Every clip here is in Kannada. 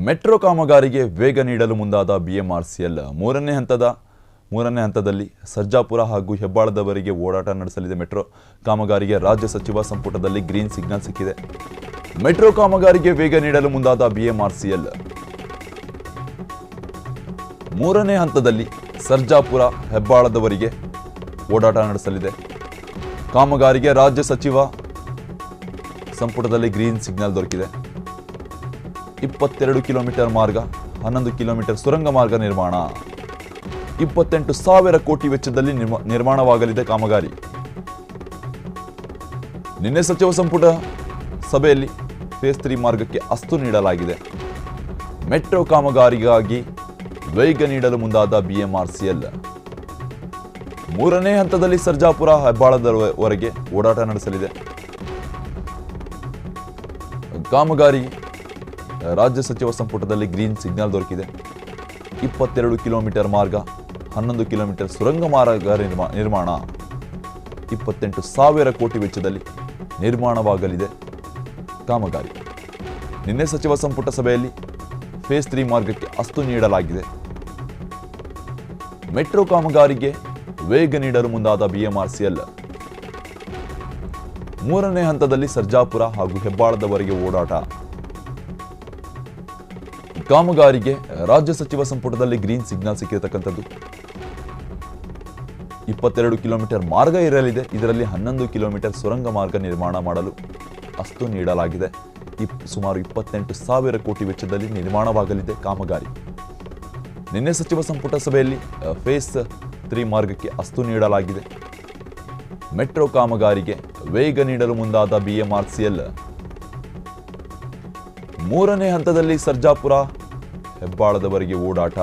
ಮೆಟ್ರೋ ಕಾಮಗಾರಿಗೆ ವೇಗ ನೀಡಲು ಮುಂದಾದ ಬಿಎಂಆರ್ಸಿಎಲ್ ಮೂರನೇ ಹಂತದಲ್ಲಿ ಸರ್ಜಾಪುರ ಹಾಗೂ ಹೆಬ್ಬಾಳದವರೆಗೆ ಓಡಾಟ ನಡೆಸಲಿದೆ. ಮೆಟ್ರೋ ಕಾಮಗಾರಿಗೆ ರಾಜ್ಯ ಸಚಿವ ಸಂಪುಟದಲ್ಲಿ ಗ್ರೀನ್ ಸಿಗ್ನಲ್ ಸಿಕ್ಕಿದೆ. ಮೆಟ್ರೋ ಕಾಮಗಾರಿಗೆ ವೇಗ ನೀಡಲು ಮುಂದಾದ ಬಿಎಂಆರ್ಸಿಎಲ್ ಮೂರನೇ ಹಂತದಲ್ಲಿ ಸರ್ಜಾಪುರ ಹೆಬ್ಬಾಳದವರೆಗೆ ಓಡಾಟ ನಡೆಸಲಿದೆ. ಕಾಮಗಾರಿಗೆ ರಾಜ್ಯ ಸಚಿವ ಸಂಪುಟದಲ್ಲಿ ಗ್ರೀನ್ ಸಿಗ್ನಲ್ ದೊರಕಿದೆ. 22 ಕಿಲೋಮೀಟರ್ ಮಾರ್ಗ, 11 ಕಿಲೋಮೀಟರ್ ಸುರಂಗ ಮಾರ್ಗ ನಿರ್ಮಾಣ, 28,000 ಕೋಟಿ ವೆಚ್ಚದಲ್ಲಿ ನಿರ್ಮಾಣವಾಗಲಿದೆ ಕಾಮಗಾರಿ. ನಿನ್ನೆ ಸಚಿವ ಸಂಪುಟ ಸಭೆಯಲ್ಲಿ ಫೇಸ್ 3 ಮಾರ್ಗಕ್ಕೆ ಅಸ್ತು ನೀಡಲಾಗಿದೆ. ಮೆಟ್ರೋ ಕಾಮಗಾರಿಗಾಗಿ ವೇಗ ನೀಡಲು ಮುಂದಾದ ಬಿಎಂಆರ್ಸಿಎಲ್ ಮೂರನೇ ಹಂತದಲ್ಲಿ ಸರ್ಜಾಪುರ ಹೆಬ್ಬಾಳದವರೆಗೆ ಓಡಾಟ ನಡೆಸಲಿದೆ. ಕಾಮಗಾರಿ ರಾಜ್ಯ ಸಚಿವ ಸಂಪುಟದಲ್ಲಿ ಗ್ರೀನ್ ಸಿಗ್ನಲ್ ದೊರಕಿದೆ. 22 ಕಿಲೋಮೀಟರ್ ಮಾರ್ಗ, 11 ಕಿಲೋಮೀಟರ್ ಸುರಂಗ ಮಾರ್ಗ ನಿರ್ಮಾಣ, 28,000 ಕೋಟಿ ವೆಚ್ಚದಲ್ಲಿ ನಿರ್ಮಾಣವಾಗಲಿದೆ ಕಾಮಗಾರಿ. ನಿನ್ನೆ ಸಚಿವ ಸಂಪುಟ ಸಭೆಯಲ್ಲಿ ಫೇಸ್ 3 ಮಾರ್ಗಕ್ಕೆ ಅಸ್ತು ನೀಡಲಾಗಿದೆ. ಮೆಟ್ರೋ ಕಾಮಗಾರಿಗೆ ವೇಗ ನೀಡಲು ಮುಂದಾದ ಬಿಎಂಆರ್ಸಿಎಲ್ ಮೂರನೇ ಹಂತದಲ್ಲಿ ಸರ್ಜಾಪುರ ಹಾಗೂ ಹೆಬ್ಬಾಳದವರೆಗೆ ಓಡಾಟ. ಕಾಮಗಾರಿಗೆ ರಾಜ್ಯ ಸಚಿವ ಸಂಪುಟದಲ್ಲಿ ಗ್ರೀನ್ ಸಿಗ್ನಲ್ ಸಿಕ್ಕಿರತಕ್ಕಂಥದ್ದು. 22 ಕಿಲೋಮೀಟರ್ ಮಾರ್ಗ ಇರಲಿದೆ. ಇದರಲ್ಲಿ 11 ಕಿಲೋಮೀಟರ್ ಸುರಂಗ ಮಾರ್ಗ ನಿರ್ಮಾಣ ಮಾಡಲು ಅಸ್ತು ನೀಡಲಾಗಿದೆ. ಸುಮಾರು 28,000 ಕೋಟಿ ವೆಚ್ಚದಲ್ಲಿ ನಿರ್ಮಾಣವಾಗಲಿದೆ ಕಾಮಗಾರಿ. ನಿನ್ನೆ ಸಚಿವ ಸಂಪುಟ ಸಭೆಯಲ್ಲಿ ಫೇಸ್ 3 ಮಾರ್ಗಕ್ಕೆ ಅಸ್ತು ನೀಡಲಾಗಿದೆ. ಮೆಟ್ರೋ ಕಾಮಗಾರಿಗೆ ವೇಗ ನೀಡಲು ಮುಂದಾದ ಬಿಎಂಆರ್ಸಿಎಲ್ ಮೂರನೇ ಹಂತದಲ್ಲಿ ಸರ್ಜಾಪುರ ಹೆಬ್ಬಾಳದವರೆಗೆ ಓಡಾಟ.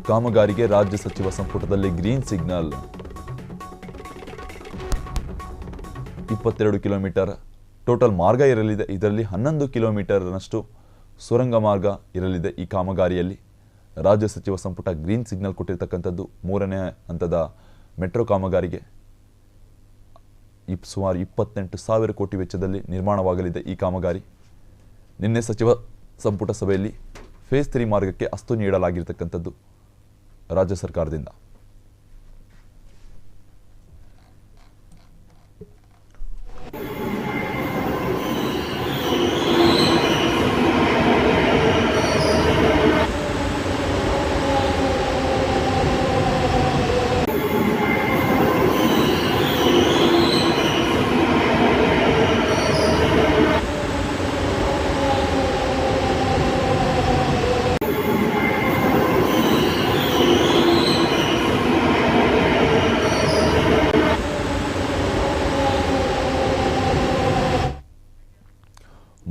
ಕಾಮಗಾರಿಗೆ ರಾಜ್ಯ ಸಚಿವ ಸಂಪುಟದಲ್ಲಿ ಗ್ರೀನ್ ಸಿಗ್ನಲ್. 22 ಕಿಲೋಮೀಟರ್ ಟೋಟಲ್ ಮಾರ್ಗ ಇರಲಿದೆ. ಇದರಲ್ಲಿ 11 ಕಿಲೋಮೀಟರ್ನಷ್ಟು ಸುರಂಗ ಮಾರ್ಗ ಇರಲಿದೆ. ಈ ಕಾಮಗಾರಿಯಲ್ಲಿ ರಾಜ್ಯ ಸಚಿವ ಸಂಪುಟ ಗ್ರೀನ್ ಸಿಗ್ನಲ್ ಕೊಟ್ಟಿರ್ತಕ್ಕಂಥದ್ದು. ಮೂರನೇ ಹಂತದ ಮೆಟ್ರೋ ಕಾಮಗಾರಿಗೆ ಸುಮಾರು 28,000 ಕೋಟಿ ವೆಚ್ಚದಲ್ಲಿ ನಿರ್ಮಾಣವಾಗಲಿದೆ ಈ ಕಾಮಗಾರಿ. ನಿನ್ನೆ ಸಚಿವ ಸಂಪುಟ ಸಭೆಯಲ್ಲಿ ಫೇಸ್ 3 ಮಾರ್ಗಕ್ಕೆ ಅಸ್ತು ನೀಡಲಾಗಿರ್ತಕ್ಕಂಥದ್ದು ರಾಜ್ಯ ಸರ್ಕಾರದಿಂದ.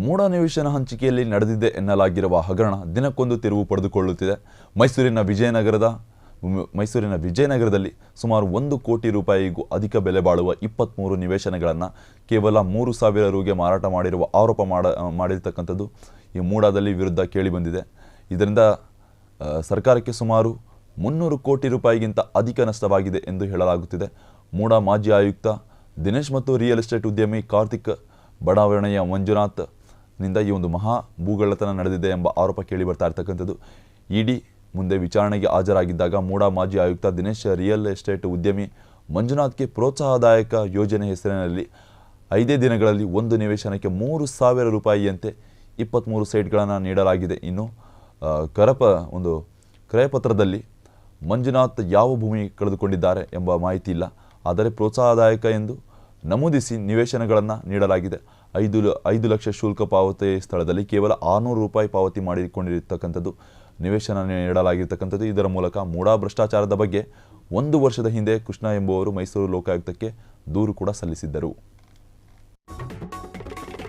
ಮೂಡ ನಿವೇಶನ ಹಂಚಿಕೆಯಲ್ಲಿ ನಡೆದಿದೆ ಎನ್ನಲಾಗಿರುವ ಹಗರಣ ದಿನಕ್ಕೊಂದು ತಿರುವು ಪಡೆದುಕೊಳ್ಳುತ್ತಿದೆ. ಮೈಸೂರಿನ ವಿಜಯನಗರದಲ್ಲಿ ಸುಮಾರು 1 ಕೋಟಿ ರೂಪಾಯಿಗೂ ಅಧಿಕ ಬೆಲೆ ಬಾಳುವ 23 ನಿವೇಶನಗಳನ್ನು ಕೇವಲ 3,000 ರುಗೆ ಮಾರಾಟ ಮಾಡಿರುವ ಆರೋಪ ಮಾಡಿರ್ತಕ್ಕಂಥದ್ದು ಈ ಮೂಡಾದಲ್ಲಿ ವಿರುದ್ಧ ಕೇಳಿಬಂದಿದೆ. ಇದರಿಂದ ಸರ್ಕಾರಕ್ಕೆ ಸುಮಾರು 300 ಕೋಟಿ ರೂಪಾಯಿಗಿಂತ ಅಧಿಕ ನಷ್ಟವಾಗಿದೆ ಎಂದು ಹೇಳಲಾಗುತ್ತಿದೆ. ಮೂಡ ಮಾಜಿ ಆಯುಕ್ತ ದಿನೇಶ್ ಮತ್ತು ರಿಯಲ್ ಎಸ್ಟೇಟ್ ಉದ್ಯಮಿ ಕಾರ್ತಿಕ್ ಬಡಾವಣೆಯ ಮಂಜುನಾಥ್ ನಿಂದ ಈ ಒಂದು ಮಹಾ ಭೂಗಳ್ಳತನ ನಡೆದಿದೆ ಎಂಬ ಆರೋಪ ಕೇಳಿ ಬರ್ತಾ ಇರ್ತಕ್ಕಂಥದ್ದು. ಇಡಿ ಮುಂದೆ ವಿಚಾರಣೆಗೆ ಹಾಜರಾಗಿದ್ದಾಗ ಮೂಡ ಮಾಜಿ ಆಯುಕ್ತ ದಿನೇಶ್ ರಿಯಲ್ ಎಸ್ಟೇಟ್ ಉದ್ಯಮಿ ಮಂಜುನಾಥ್ಗೆ ಪ್ರೋತ್ಸಾಹದಾಯಕ ಯೋಜನೆ ಹೆಸರಿನಲ್ಲಿ 5 ದಿನಗಳಲ್ಲಿ ಒಂದು ನಿವೇಶನಕ್ಕೆ 3,000 ರೂಪಾಯಿಯಂತೆ 23 ಸೈಟ್ಗಳನ್ನು ನೀಡಲಾಗಿದೆ. ಇನ್ನು ಕ್ರಯಪತ್ರದಲ್ಲಿ ಮಂಜುನಾಥ್ ಯಾವ ಭೂಮಿ ಕಳೆದುಕೊಂಡಿದ್ದಾರೆ ಎಂಬ ಮಾಹಿತಿ ಇಲ್ಲ. ಆದರೆ ಪ್ರೋತ್ಸಾಹದಾಯಕ ಎಂದು ನಮೂದಿಸಿ ನಿವೇಶನಗಳನ್ನು ನೀಡಲಾಗಿದೆ. 5 ಲಕ್ಷ ಶುಲ್ಕ ಪಾವತಿ ಸ್ಥಳದಲ್ಲಿ ಕೇವಲ 600 ರೂಪಾಯಿ ಪಾವತಿ ಮಾಡಿಕೊಂಡಿರತಕ್ಕಂಥದ್ದು ನಿವೇಶನ ನೀಡಲಾಗಿರ್ತಕ್ಕಂಥದ್ದು. ಇದರ ಮೂಲಕ ಮೂಡ ಭ್ರಷ್ಟಾಚಾರದ ಬಗ್ಗೆ 1 ವರ್ಷದ ಹಿಂದೆ ಕೃಷ್ಣ ಎಂಬುವರು ಮೈಸೂರು ಲೋಕಾಯುಕ್ತಕ್ಕೆ ದೂರು ಕೂಡ ಸಲ್ಲಿಸಿದ್ದರು.